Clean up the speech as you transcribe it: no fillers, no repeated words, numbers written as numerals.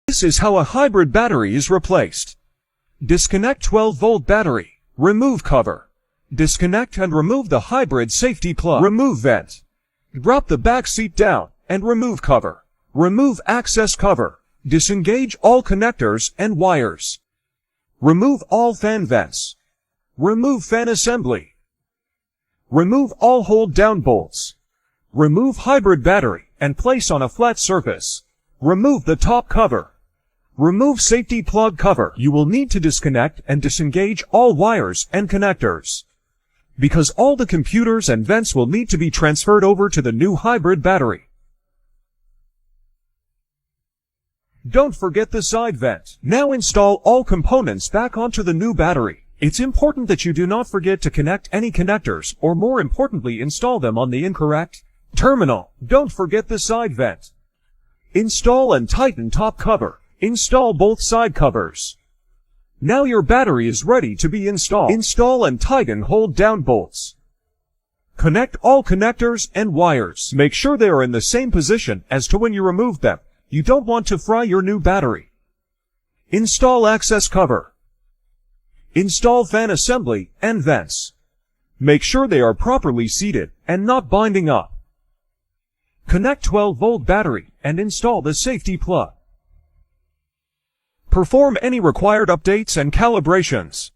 This is how a hybrid battery is replaced. Disconnect 12-volt battery. Remove cover. Disconnect and remove the hybrid safety plug. Remove vent. Drop the back seat down and remove cover. Remove access cover. Disengage all connectors and wires. Remove all fan vents. Remove fan assembly. Remove all hold-down bolts. Remove hybrid battery and place on a flat surface. Remove the top cover. Remove safety plug cover. You will need to disconnect and disengage all wires and connectors, because all the computers and vents will need to be transferred over to the new hybrid battery. Don't forget the side vent. Now install all components back onto the new battery. It's important that you do not forget to connect any connectors, or more importantly, install them on the incorrect terminal. Don't forget the side vent. Install and tighten top cover. Install both side covers. Now your battery is ready to be installed. Install and tighten hold-down bolts. Connect all connectors and wires. Make sure they are in the same position as to when you remove them. You don't want to fry your new battery. Install access cover. Install fan assembly and vents. Make sure they are properly seated and not binding up. Connect 12-volt battery and install the safety plug. Perform any required updates and calibrations.